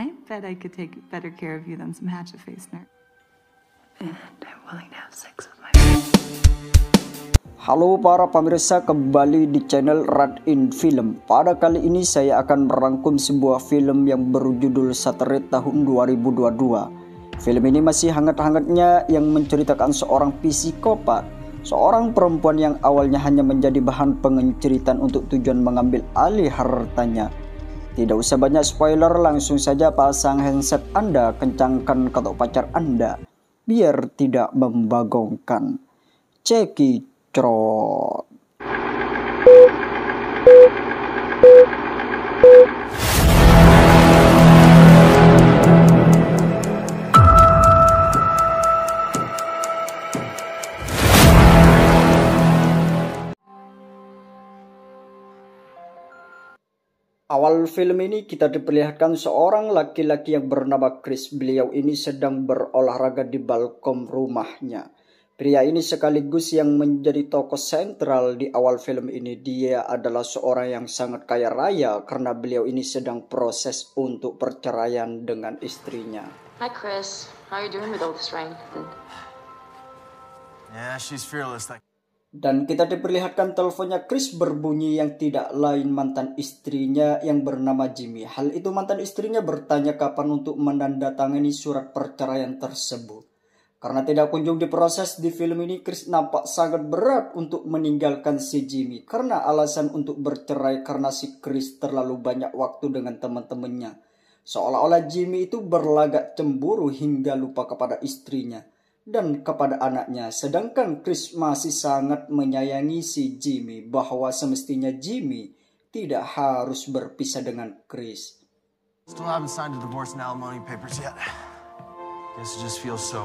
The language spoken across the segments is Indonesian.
I bet I could take better care of you than some hatchet-faced nerd. And I'm willing to have sex with my Halo para pemirsa, kembali di channel Rad in Film. Pada kali ini saya akan merangkum sebuah film yang berjudul Shutter tahun 2022. Film ini masih hangat-hangatnya yang menceritakan seorang psikopat, seorang perempuan yang awalnya hanya menjadi bahan pengenceritan untuk tujuan mengambil alih hartanya. Tidak usah banyak spoiler, langsung saja pasang handset Anda, kencangkan ketok pacar Anda biar tidak membagongkan. Cekicrot. Awal film ini kita diperlihatkan seorang laki-laki yang bernama Chris. Beliau ini sedang berolahraga di balkon rumahnya. Pria ini sekaligus yang menjadi tokoh sentral di awal film ini. Dia adalah seorang yang sangat kaya raya karena beliau ini sedang proses untuk perceraian dengan istrinya. Hi Chris, how are you doing with all this rain? Yeah, she's fearless. Dan kita diperlihatkan teleponnya Chris berbunyi yang tidak lain mantan istrinya yang bernama Jimmy. Hal itu mantan istrinya bertanya kapan untuk menandatangani surat perceraian tersebut. Karena tidak kunjung diproses di film ini, Chris nampak sangat berat untuk meninggalkan si Jimmy. Karena alasan untuk bercerai karena si Chris terlalu banyak waktu dengan teman-temannya. Seolah-olah Jimmy itu berlagak cemburu hingga lupa kepada istrinya dan kepada anaknya. Sedangkan Chris masih sangat menyayangi si Jimmy, bahwa semestinya Jimmy tidak harus berpisah dengan Chris. Still haven't signed the divorce and alimony papers yet. Guess it just feels so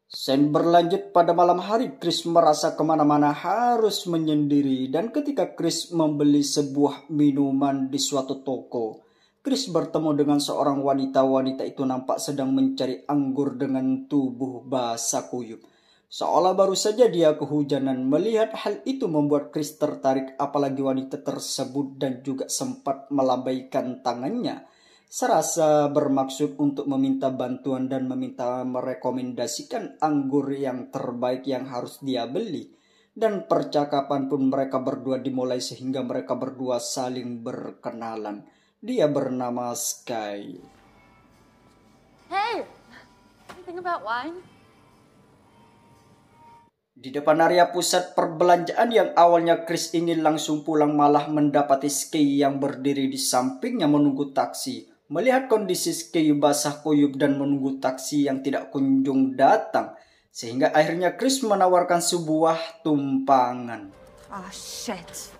Scene berlanjut pada malam hari. Chris merasa kemana-mana harus menyendiri, dan ketika Chris membeli sebuah minuman di suatu toko, Chris bertemu dengan seorang wanita. Wanita itu nampak sedang mencari anggur dengan tubuh basah kuyup. Seolah baru saja dia kehujanan. Melihat hal itu membuat Chris tertarik, apalagi wanita tersebut dan juga sempat melambaikan tangannya, serasa bermaksud untuk meminta bantuan dan meminta merekomendasikan anggur yang terbaik yang harus dia beli. Dan percakapan pun mereka berdua dimulai sehingga mereka berdua saling berkenalan. Dia bernama Sky. Hey, you think about wine? Di depan area pusat perbelanjaan yang awalnya Chris ingin langsung pulang, malah mendapati Sky yang berdiri di sampingnya menunggu taksi. Melihat kondisi Sky basah kuyup dan menunggu taksi yang tidak kunjung datang, sehingga akhirnya Chris menawarkan sebuah tumpangan. Oh, shit.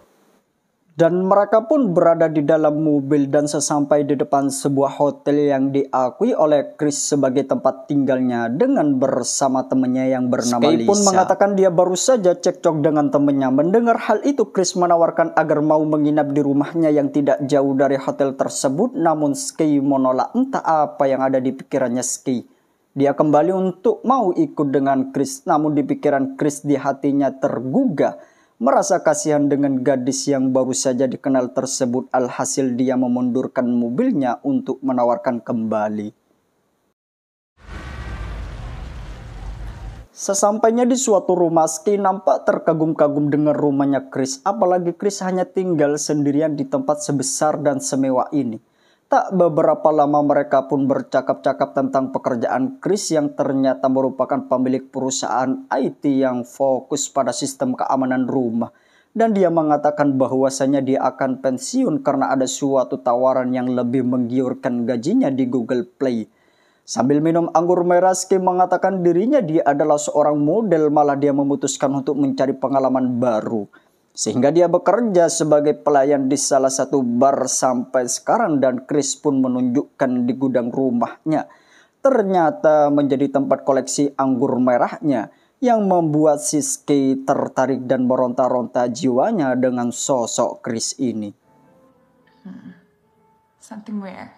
Dan mereka pun berada di dalam mobil, dan sesampai di depan sebuah hotel yang diakui oleh Chris sebagai tempat tinggalnya dengan bersama temannya yang bernama Sky Lisa. Pun mengatakan dia baru saja cekcok dengan temannya. Mendengar hal itu, Chris menawarkan agar mau menginap di rumahnya yang tidak jauh dari hotel tersebut. Namun Sky menolak. Entah apa yang ada di pikirannya Sky. Dia kembali untuk mau ikut dengan Chris. Namun di pikiran Chris, di hatinya tergugah, merasa kasihan dengan gadis yang baru saja dikenal tersebut. Alhasil dia memundurkan mobilnya untuk menawarkan kembali. Sesampainya di suatu rumah, Sky nampak terkagum-kagum dengan rumahnya Chris. Apalagi Chris hanya tinggal sendirian di tempat sebesar dan semewah ini. Tak beberapa lama mereka pun bercakap-cakap tentang pekerjaan Chris yang ternyata merupakan pemilik perusahaan IT yang fokus pada sistem keamanan rumah. Dan dia mengatakan bahwasanya dia akan pensiun karena ada suatu tawaran yang lebih menggiurkan gajinya di Google Play. Sambil minum anggur merah, Sky mengatakan dirinya dia adalah seorang model, malah dia memutuskan untuk mencari pengalaman baru. Sehingga dia bekerja sebagai pelayan di salah satu bar sampai sekarang, dan Chris pun menunjukkan di gudang rumahnya ternyata menjadi tempat koleksi anggur merahnya yang membuat si Sky tertarik dan meronta-ronta jiwanya dengan sosok Chris ini. Something rare.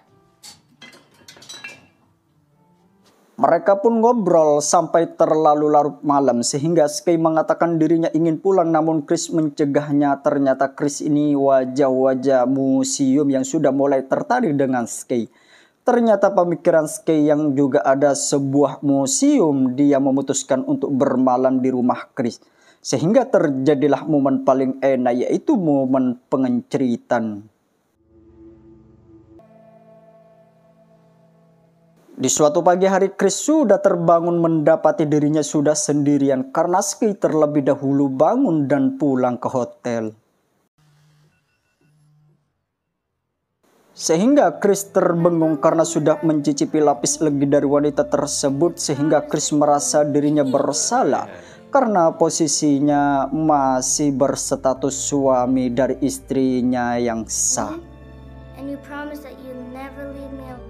Mereka pun ngobrol sampai terlalu larut malam sehingga Skye mengatakan dirinya ingin pulang, namun Chris mencegahnya. Ternyata Chris ini wajah-wajah museum yang sudah mulai tertarik dengan Skye. Ternyata pemikiran Skye yang juga ada sebuah museum, dia memutuskan untuk bermalam di rumah Chris. Sehingga terjadilah momen paling enak, yaitu momen pengenceritan. Di suatu pagi hari, Chris sudah terbangun mendapati dirinya sudah sendirian karena Skye terlebih dahulu bangun dan pulang ke hotel. Sehingga Chris terbengung karena sudah mencicipi lapis legi dari wanita tersebut, sehingga Chris merasa dirinya bersalah karena posisinya masih berstatus suami dari istrinya yang sah. And you promise that you'll never leave me alone.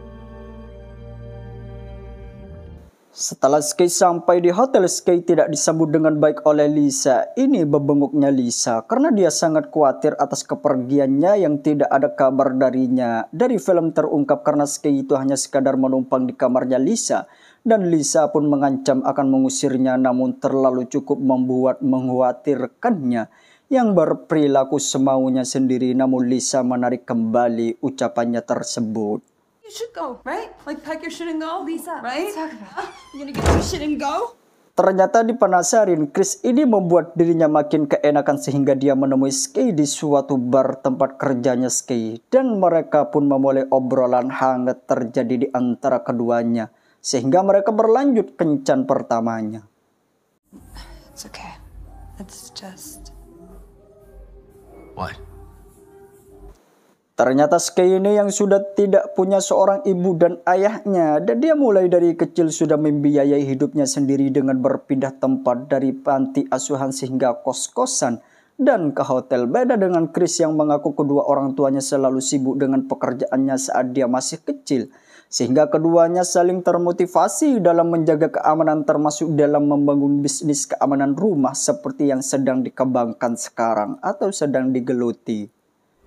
Setelah Skye sampai di hotel, Skye tidak disambut dengan baik oleh Lisa. Ini bebenguknya Lisa karena dia sangat khawatir atas kepergiannya yang tidak ada kabar darinya. Dari film terungkap karena Skye itu hanya sekadar menumpang di kamarnya Lisa. Dan Lisa pun mengancam akan mengusirnya, namun terlalu cukup membuat mengkhawatirkannya yang berperilaku semaunya sendiri. Namun Lisa menarik kembali ucapannya tersebut. You should go, right? Like pack your shit and go, Lisa, right? let's talk about it. You gonna get your shit and go? Ternyata dipenasarin, Chris ini membuat dirinya makin keenakan sehingga dia menemui Skye di suatu bar tempat kerjanya Skye. Dan mereka pun memulai obrolan hangat terjadi di antara keduanya. Sehingga mereka berlanjut kencan pertamanya. It's okay. It's just... What? Ternyata Skye ini yang sudah tidak punya seorang ibu dan ayahnya, dan dia mulai dari kecil sudah membiayai hidupnya sendiri dengan berpindah tempat dari panti asuhan sehingga kos-kosan dan ke hotel. Beda dengan Chris yang mengaku kedua orang tuanya selalu sibuk dengan pekerjaannya saat dia masih kecil, sehingga keduanya saling termotivasi dalam menjaga keamanan, termasuk dalam membangun bisnis keamanan rumah seperti yang sedang dikembangkan sekarang atau sedang digeluti.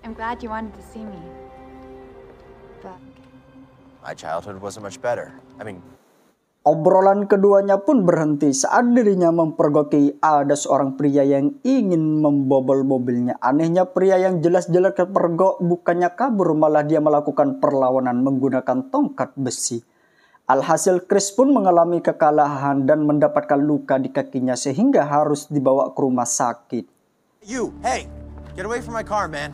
I'm glad you wanted to see me. But... My childhood wasn't much better. I mean, Obrolan keduanya pun berhenti saat dirinya mempergoki ada seorang pria yang ingin membobol mobilnya. Anehnya pria yang jelas-jelas kepergok bukannya kabur, malah dia melakukan perlawanan menggunakan tongkat besi. Alhasil Chris pun mengalami kekalahan dan mendapatkan luka di kakinya sehingga harus dibawa ke rumah sakit. you, hey, get away from my car, man.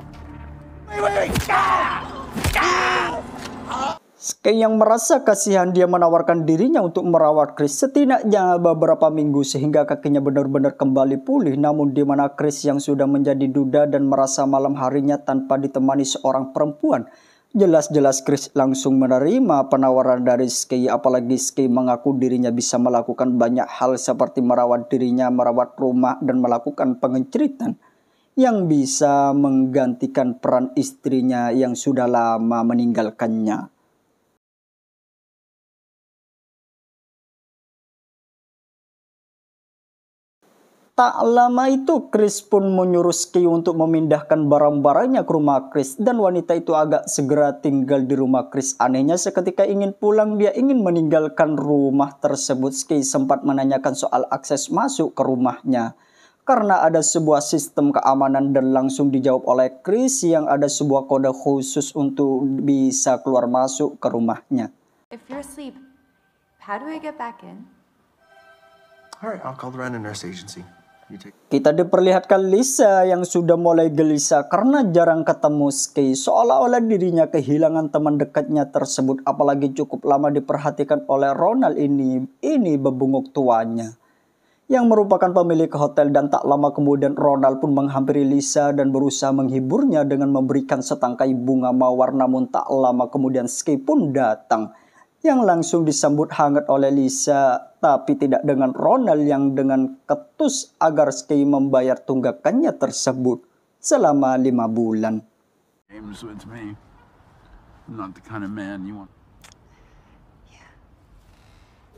Skye yang merasa kasihan, dia menawarkan dirinya untuk merawat Chris setidaknya beberapa minggu sehingga kakinya benar-benar kembali pulih. Namun di mana Chris yang sudah menjadi duda dan merasa malam harinya tanpa ditemani seorang perempuan. Jelas-jelas Chris langsung menerima penawaran dari Skye, apalagi Skye mengaku dirinya bisa melakukan banyak hal seperti merawat dirinya, merawat rumah, dan melakukan pengenceritan yang bisa menggantikan peran istrinya yang sudah lama meninggalkannya. Tak lama itu Chris pun menyuruh Skye untuk memindahkan barang-barangnya ke rumah Chris dan wanita itu agak segera tinggal di rumah Chris. Anehnya seketika ingin pulang, dia ingin meninggalkan rumah tersebut. Skye sempat menanyakan soal akses masuk ke rumahnya karena ada sebuah sistem keamanan dan langsung dijawab oleh Chris yang ada sebuah kode khusus untuk bisa keluar masuk ke rumahnya. If you're asleep, how do I get back in? All right, I'll call the rent a nurse agency. You take... Kita diperlihatkan Lisa yang sudah mulai gelisah karena jarang ketemu Skye, seolah-olah dirinya kehilangan teman dekatnya tersebut, apalagi cukup lama diperhatikan oleh Ronald ini bebunguk tuanya yang merupakan pemilik hotel. Dan tak lama kemudian Ronald pun menghampiri Lisa dan berusaha menghiburnya dengan memberikan setangkai bunga mawar. Namun tak lama kemudian Skye pun datang yang langsung disambut hangat oleh Lisa, tapi tidak dengan Ronald yang dengan ketus agar Skye membayar tunggakannya tersebut selama 5 bulan. Games with me. I'm not the kind of man you want.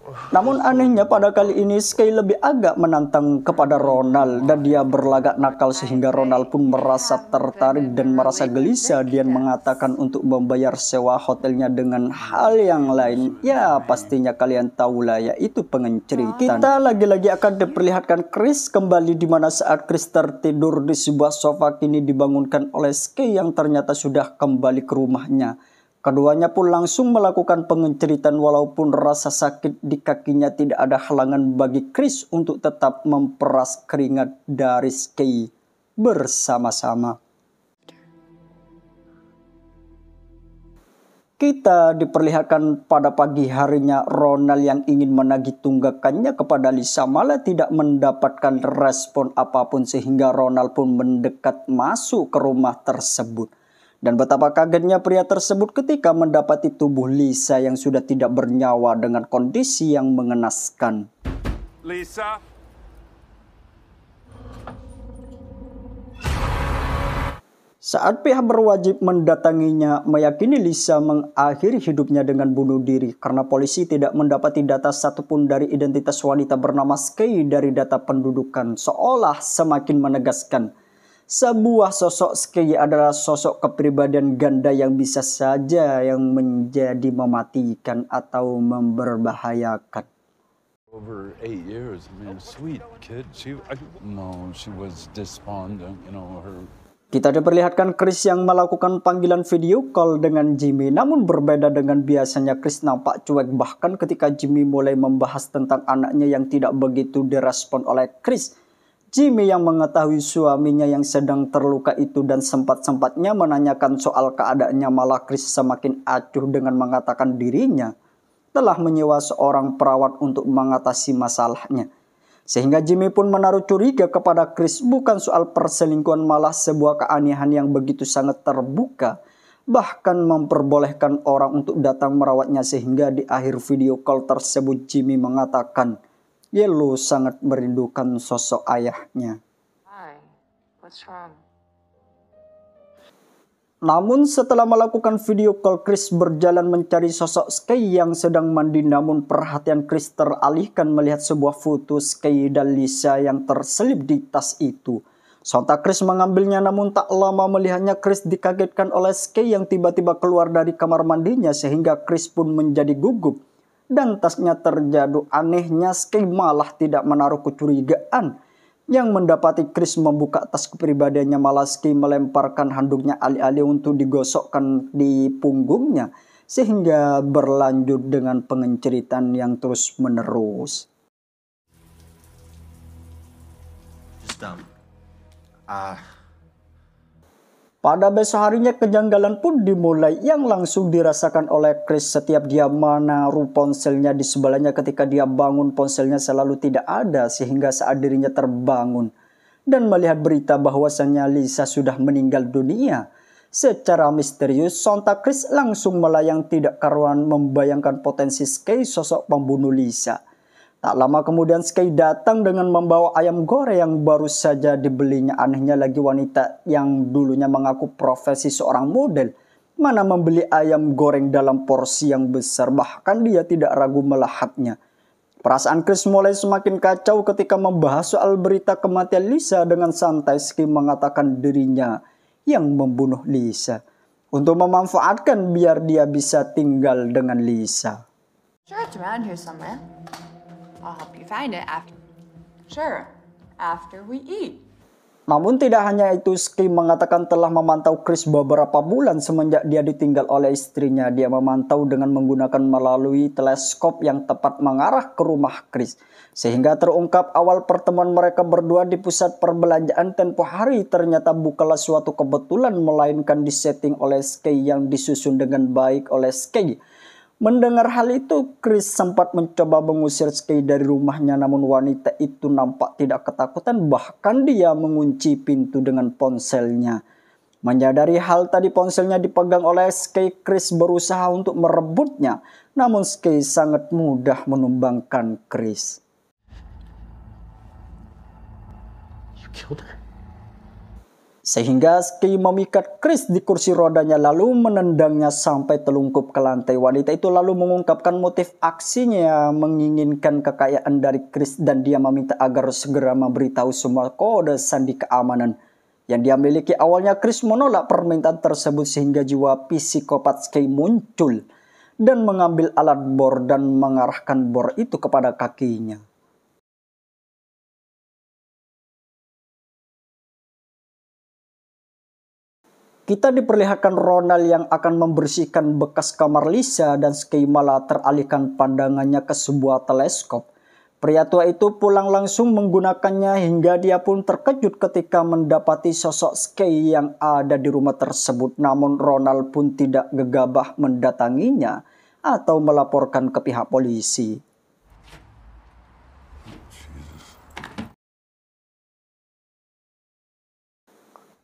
Namun anehnya pada kali ini Skye lebih agak menantang kepada Ronald dan dia berlagak nakal sehingga Ronald pun merasa tertarik dan merasa gelisah. Dia mengatakan untuk membayar sewa hotelnya dengan hal yang lain. Ya pastinya kalian tahulah, yaitu pengenceritan. Kita lagi-lagi akan diperlihatkan Chris kembali di mana saat Chris tertidur di sebuah sofa kini dibangunkan oleh Skye yang ternyata sudah kembali ke rumahnya. Keduanya pun langsung melakukan pengenceritan walaupun rasa sakit di kakinya tidak ada halangan bagi Chris untuk tetap memperas keringat dari Skye bersama-sama. Kita diperlihatkan pada pagi harinya Ronald yang ingin menagih tunggakannya kepada Lisa malah tidak mendapatkan respon apapun sehingga Ronald pun mendekat masuk ke rumah tersebut. Dan betapa kagetnya pria tersebut ketika mendapati tubuh Lisa yang sudah tidak bernyawa dengan kondisi yang mengenaskan. Lisa? Saat pihak berwajib mendatanginya, meyakini Lisa mengakhiri hidupnya dengan bunuh diri karena polisi tidak mendapati data satupun dari identitas wanita bernama Skye dari data pendudukan, seolah semakin menegaskan sebuah sosok Skye adalah sosok kepribadian ganda yang bisa saja yang menjadi mematikan atau memberbahayakan. Over 8 years, I mean, sweet kid. She was despondent, you know, her. Kita diperlihatkan Chris yang melakukan panggilan video call dengan Jimmy. Namun berbeda dengan biasanya, Chris nampak cuek bahkan ketika Jimmy mulai membahas tentang anaknya yang tidak begitu direspon oleh Chris. Jimmy yang mengetahui suaminya yang sedang terluka itu dan sempat-sempatnya menanyakan soal keadaannya, malah Chris semakin acuh dengan mengatakan dirinya telah menyewa seorang perawat untuk mengatasi masalahnya. Sehingga Jimmy pun menaruh curiga kepada Chris bukan soal perselingkuhan, malah sebuah keanehan yang begitu sangat terbuka. Bahkan memperbolehkan orang untuk datang merawatnya sehingga di akhir video call tersebut Jimmy mengatakan Yellow sangat merindukan sosok ayahnya. Why? What's wrong? Namun setelah melakukan video call, Chris berjalan mencari sosok Skye yang sedang mandi. Namun perhatian Chris teralihkan melihat sebuah foto Skye dan Lisa yang terselip di tas itu. Sontak Chris mengambilnya, namun tak lama melihatnya Chris dikagetkan oleh Skye yang tiba-tiba keluar dari kamar mandinya sehingga Chris pun menjadi gugup. Dan tasnya terjatuh. Anehnya Skye malah tidak menaruh kecurigaan. Yang mendapati Chris membuka tas kepribadiannya, malah Skye melemparkan handuknya alih-alih untuk digosokkan di punggungnya. Sehingga berlanjut dengan pengenceritan yang terus menerus. Pada besok harinya kejanggalan pun dimulai yang langsung dirasakan oleh Chris setiap dia menaruh ponselnya di sebelahnya. Ketika dia bangun ponselnya selalu tidak ada sehingga saat dirinya terbangun dan melihat berita bahwasannya Lisa sudah meninggal dunia secara misterius, sontak Chris langsung melayang tidak karuan membayangkan potensi Skye sosok pembunuh Lisa. Tak lama kemudian Skye datang dengan membawa ayam goreng yang baru saja dibelinya. Anehnya lagi wanita yang dulunya mengaku profesi seorang model mana membeli ayam goreng dalam porsi yang besar, bahkan dia tidak ragu melahapnya. Perasaan Chris mulai semakin kacau ketika membahas soal berita kematian Lisa. Dengan santai Skye mengatakan dirinya yang membunuh Lisa untuk memanfaatkan biar dia bisa tinggal dengan Lisa. Sure, it's around here somewhere. I'll help you find it after. Sure, after we eat. Namun tidak hanya itu, Skye mengatakan telah memantau Chris beberapa bulan semenjak dia ditinggal oleh istrinya. Dia memantau dengan menggunakan melalui teleskop yang tepat mengarah ke rumah Chris. Sehingga terungkap awal pertemuan mereka berdua di pusat perbelanjaan tempo hari ternyata bukanlah suatu kebetulan, melainkan disetting oleh Skye yang disusun dengan baik oleh Skye. Mendengar hal itu, Chris sempat mencoba mengusir Skye dari rumahnya, namun wanita itu nampak tidak ketakutan, bahkan dia mengunci pintu dengan ponselnya. Menyadari hal tadi ponselnya dipegang oleh Skye, Chris berusaha untuk merebutnya, namun Skye sangat mudah menumbangkan Chris. You killed her? Sehingga Skye memikat Chris di kursi rodanya lalu menendangnya sampai telungkup ke lantai. Wanita itu lalu mengungkapkan motif aksinya menginginkan kekayaan dari Chris dan dia meminta agar segera memberitahu semua kode sandi keamanan yang dia miliki. Awalnya Chris menolak permintaan tersebut sehingga jiwa psikopat Skye muncul dan mengambil alat bor dan mengarahkan bor itu kepada kakinya. Kita diperlihatkan Ronald yang akan membersihkan bekas kamar Lisa dan Skye malah teralihkan pandangannya ke sebuah teleskop. Pria tua itu pulang langsung menggunakannya hingga dia pun terkejut ketika mendapati sosok Skye yang ada di rumah tersebut. Namun Ronald pun tidak gegabah mendatanginya atau melaporkan ke pihak polisi.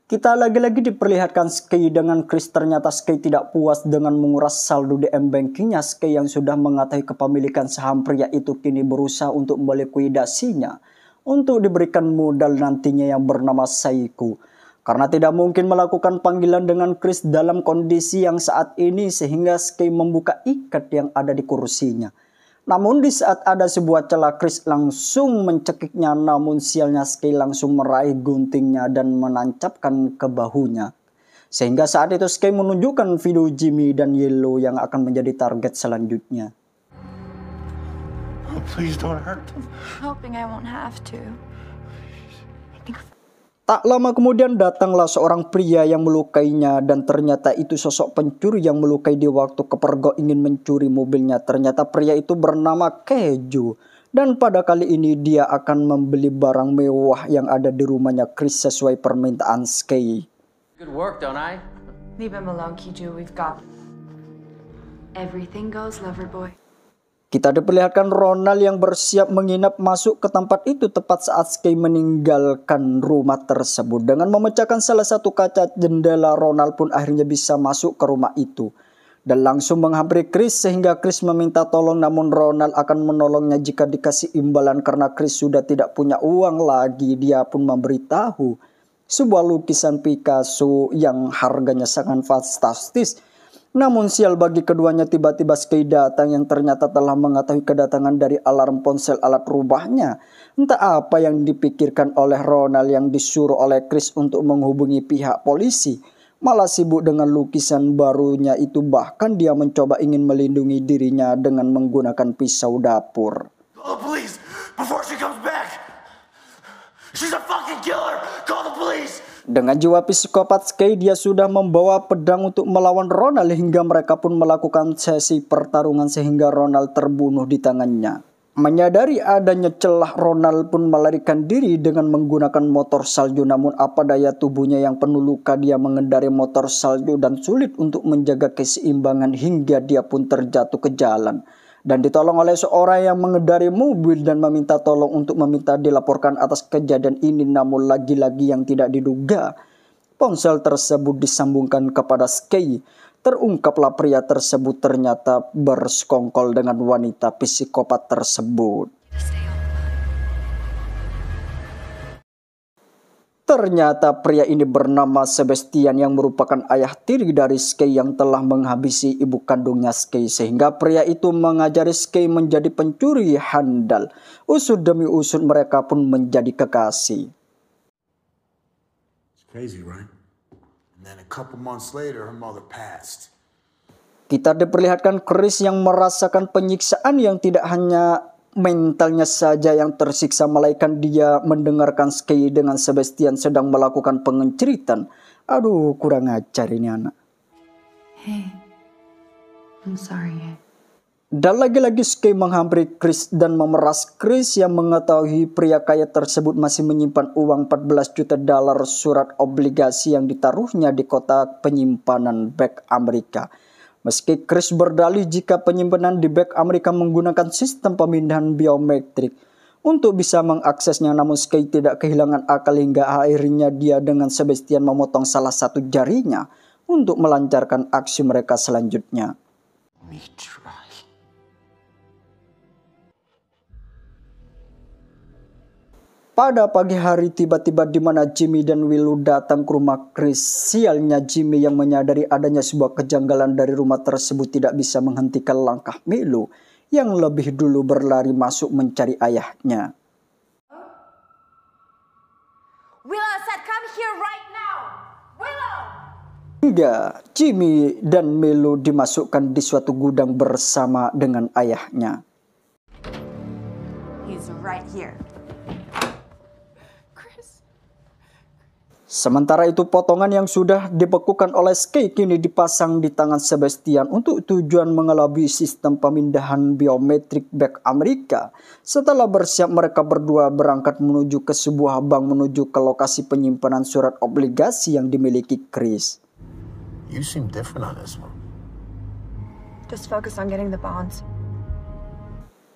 Kita lagi-lagi diperlihatkan Skye dengan Chris. Ternyata Skye tidak puas dengan menguras saldo di m-bankingnya. Skye yang sudah mengetahui kepemilikan saham pria itu kini berusaha untuk melikuidasinya untuk diberikan modal nantinya yang bernama Saiko. Karena tidak mungkin melakukan panggilan dengan Chris dalam kondisi yang saat ini sehingga Skye membuka ikat yang ada di kursinya. Namun di saat ada sebuah celah, Chris langsung mencekiknya, namun sialnya Skye langsung meraih guntingnya dan menancapkan ke bahunya. Sehingga saat itu Skye menunjukkan video Jimmy dan Yellow yang akan menjadi target selanjutnya. Oh, please don't hurt them. Hoping I won't have to. Tak lama kemudian datanglah seorang pria yang melukainya dan ternyata itu sosok pencuri yang melukai di waktu kepergok ingin mencuri mobilnya. Ternyata pria itu bernama Keju dan pada kali ini dia akan membeli barang mewah yang ada di rumahnya Chris sesuai permintaan Skye. Good work, don't I? Leave him alone, Kiju. We've got everything goes, lover boy. Kita diperlihatkan Ronald yang bersiap menginap masuk ke tempat itu tepat saat Skye meninggalkan rumah tersebut. Dengan memecahkan salah satu kaca jendela, Ronald pun akhirnya bisa masuk ke rumah itu dan langsung menghampiri Chris sehingga Chris meminta tolong, namun Ronald akan menolongnya jika dikasih imbalan. Karena Chris sudah tidak punya uang lagi, dia pun memberitahu sebuah lukisan Picasso yang harganya sangat fantastis. Namun sial bagi keduanya, tiba-tiba Skye datang yang ternyata telah mengetahui kedatangan dari alarm ponsel alat rubahnya. Entah apa yang dipikirkan oleh Ronald yang disuruh oleh Chris untuk menghubungi pihak polisi. Malah sibuk dengan lukisan barunya itu, bahkan dia mencoba ingin melindungi dirinya dengan menggunakan pisau dapur. Oh, please, before she comes back. She's a fucking killer. Call the police. Dengan jiwa psikopat Skye, dia sudah membawa pedang untuk melawan Ronald hingga mereka pun melakukan sesi pertarungan sehingga Ronald terbunuh di tangannya. Menyadari adanya celah, Ronald pun melarikan diri dengan menggunakan motor salju. Namun apa daya tubuhnya yang penuh luka, dia mengendarai motor salju dan sulit untuk menjaga keseimbangan hingga dia pun terjatuh ke jalan. Dan ditolong oleh seorang yang mengendarai mobil dan meminta tolong untuk meminta dilaporkan atas kejadian ini. Namun lagi-lagi yang tidak diduga, ponsel tersebut disambungkan kepada Skye. Terungkaplah pria tersebut ternyata bersekongkol dengan wanita psikopat tersebut. Ternyata pria ini bernama Sebastian yang merupakan ayah tiri dari Skye yang telah menghabisi ibu kandungnya Skye. Sehingga pria itu mengajari Skye menjadi pencuri handal. Usut demi usut mereka pun menjadi kekasih. It's crazy, right? And then a couple months later, her mother passed. Kita diperlihatkan Chris yang merasakan penyiksaan yang tidak hanya mentalnya saja yang tersiksa, melainkan dia mendengarkan Skye dengan Sebastian sedang melakukan pengenceritan. Aduh, kurang ajar ini anak. Hey, I'm sorry. Dan lagi-lagi Skye menghampiri Chris dan memeras Chris yang mengetahui pria kaya tersebut masih menyimpan uang 14 juta dolar surat obligasi yang ditaruhnya di kotak penyimpanan Bank Amerika. Meski Chris berdalih jika penyimpanan di Bank Amerika menggunakan sistem pemindahan biometrik untuk bisa mengaksesnya, namun Skye tidak kehilangan akal hingga akhirnya dia dengan Sebastian memotong salah satu jarinya untuk melancarkan aksi mereka selanjutnya. Pada pagi hari tiba-tiba di mana Jimmy dan Willow datang ke rumah Chris. Sialnya Jimmy yang menyadari adanya sebuah kejanggalan dari rumah tersebut tidak bisa menghentikan langkah Willow yang lebih dulu berlari masuk mencari ayahnya. Willow said come here right now. Willow! Hingga Jimmy dan Willow dimasukkan di suatu gudang bersama dengan ayahnya. He's right here. Sementara itu potongan yang sudah dibekukan oleh Skye kini dipasang di tangan Sebastian untuk tujuan mengelabui sistem pemindahan biometrik Bank Amerika. Setelah bersiap mereka berdua berangkat menuju ke sebuah bank menuju ke lokasi penyimpanan surat obligasi yang dimiliki Chris. You seem different on this one. Just focus on getting the bonds.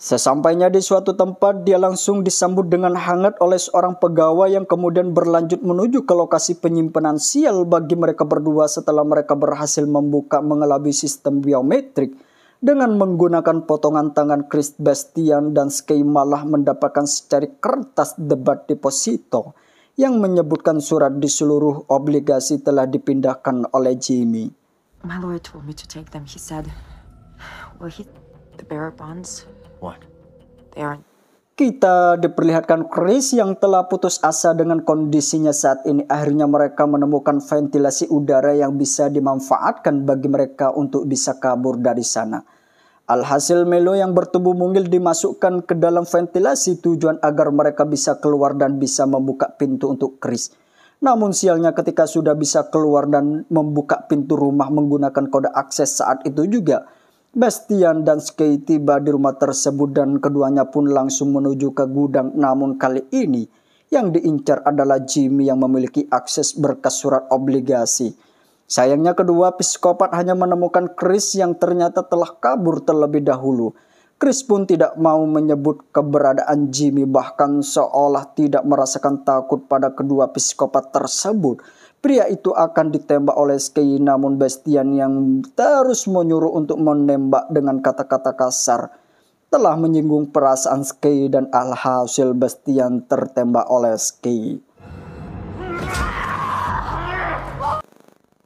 Sesampainya di suatu tempat, dia langsung disambut dengan hangat oleh seorang pegawai yang kemudian berlanjut menuju ke lokasi penyimpanan sial bagi mereka berdua setelah mereka berhasil membuka mengelabui sistem biometrik. Dengan menggunakan potongan tangan Chris, Bastian dan Skye malah mendapatkan secari kertas debat deposito yang menyebutkan surat di seluruh obligasi telah dipindahkan oleh Jimmy. My lawyer told me to take them. He said, well, the bearer bonds. What? They aren't. Kita diperlihatkan Chris yang telah putus asa dengan kondisinya saat ini. Akhirnya mereka menemukan ventilasi udara yang bisa dimanfaatkan bagi mereka untuk bisa kabur dari sana. Alhasil Melo yang bertubuh mungil dimasukkan ke dalam ventilasi tujuan agar mereka bisa keluar dan bisa membuka pintu untuk Chris. Namun sialnya ketika sudah bisa keluar dan membuka pintu rumah menggunakan kode akses saat itu juga, Bastian dan Skye tiba di rumah tersebut dan keduanya pun langsung menuju ke gudang. Namun kali ini yang diincar adalah Jimmy yang memiliki akses berkas surat obligasi. Sayangnya kedua psikopat hanya menemukan Chris yang ternyata telah kabur terlebih dahulu. Chris pun tidak mau menyebut keberadaan Jimmy, bahkan seolah tidak merasakan takut pada kedua psikopat tersebut. Pria itu akan ditembak oleh Skye, namun Bastian yang terus menyuruh untuk menembak dengan kata-kata kasar telah menyinggung perasaan Skye dan alhasil Bastian tertembak oleh Skye.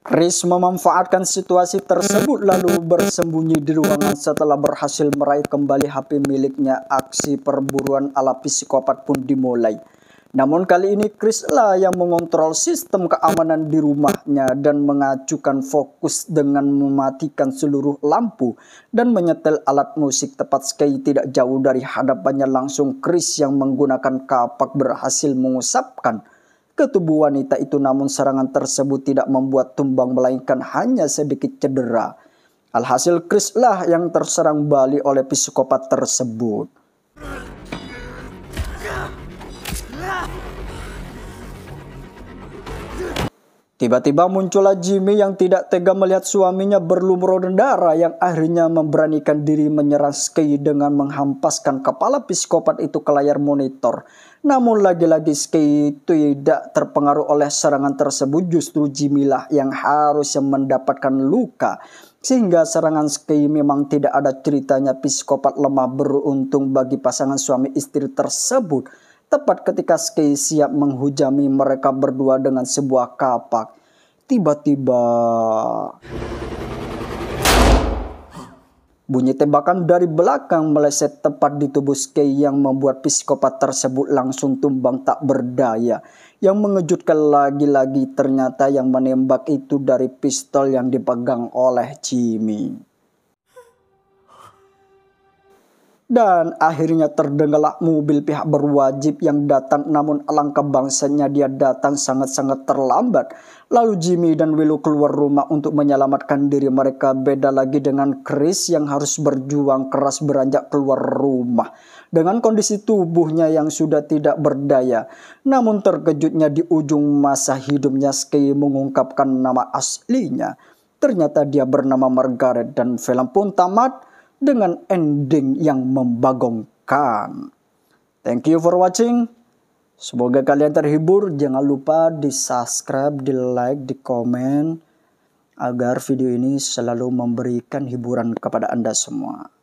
Chris memanfaatkan situasi tersebut lalu bersembunyi di ruangan setelah berhasil meraih kembali HP miliknya. Aksi perburuan ala psikopat pun dimulai. Namun kali ini Chris lah yang mengontrol sistem keamanan di rumahnya dan mengacukan fokus dengan mematikan seluruh lampu dan menyetel alat musik. Tepat Skye tidak jauh dari hadapannya langsung Chris yang menggunakan kapak berhasil mengusapkan ke tubuh wanita itu, namun serangan tersebut tidak membuat tumbang melainkan hanya sedikit cedera. Alhasil Chris lah yang terserang balik oleh psikopat tersebut. Tiba-tiba muncullah Jimmy yang tidak tega melihat suaminya berlumuran darah yang akhirnya memberanikan diri menyerang Skye dengan menghampaskan kepala psikopat itu ke layar monitor. Namun lagi-lagi Skye tidak terpengaruh oleh serangan tersebut, justru Jimmy lah yang harusnya mendapatkan luka. Sehingga serangan Skye memang tidak ada ceritanya. Psikopat lemah beruntung bagi pasangan suami istri tersebut. Tepat ketika Skye siap menghujami mereka berdua dengan sebuah kapak, tiba-tiba bunyi tembakan dari belakang meleset tepat di tubuh Skye yang membuat psikopat tersebut langsung tumbang tak berdaya. Yang mengejutkan lagi-lagi ternyata yang menembak itu dari pistol yang dipegang oleh Jimmy. Dan akhirnya terdengarlah mobil pihak berwajib yang datang, namun alangkah bangsanya dia datang sangat-sangat terlambat. Lalu Jimmy dan Willow keluar rumah untuk menyelamatkan diri mereka. Beda lagi dengan Chris yang harus berjuang keras beranjak keluar rumah dengan kondisi tubuhnya yang sudah tidak berdaya. Namun terkejutnya di ujung masa hidupnya Skye mengungkapkan nama aslinya. Ternyata dia bernama Margaret dan film pun tamat dengan ending yang membagongkan. Thank you for watching. Semoga kalian terhibur. Jangan lupa di subscribe, di like, di komen agar video ini selalu memberikan hiburan kepada Anda semua.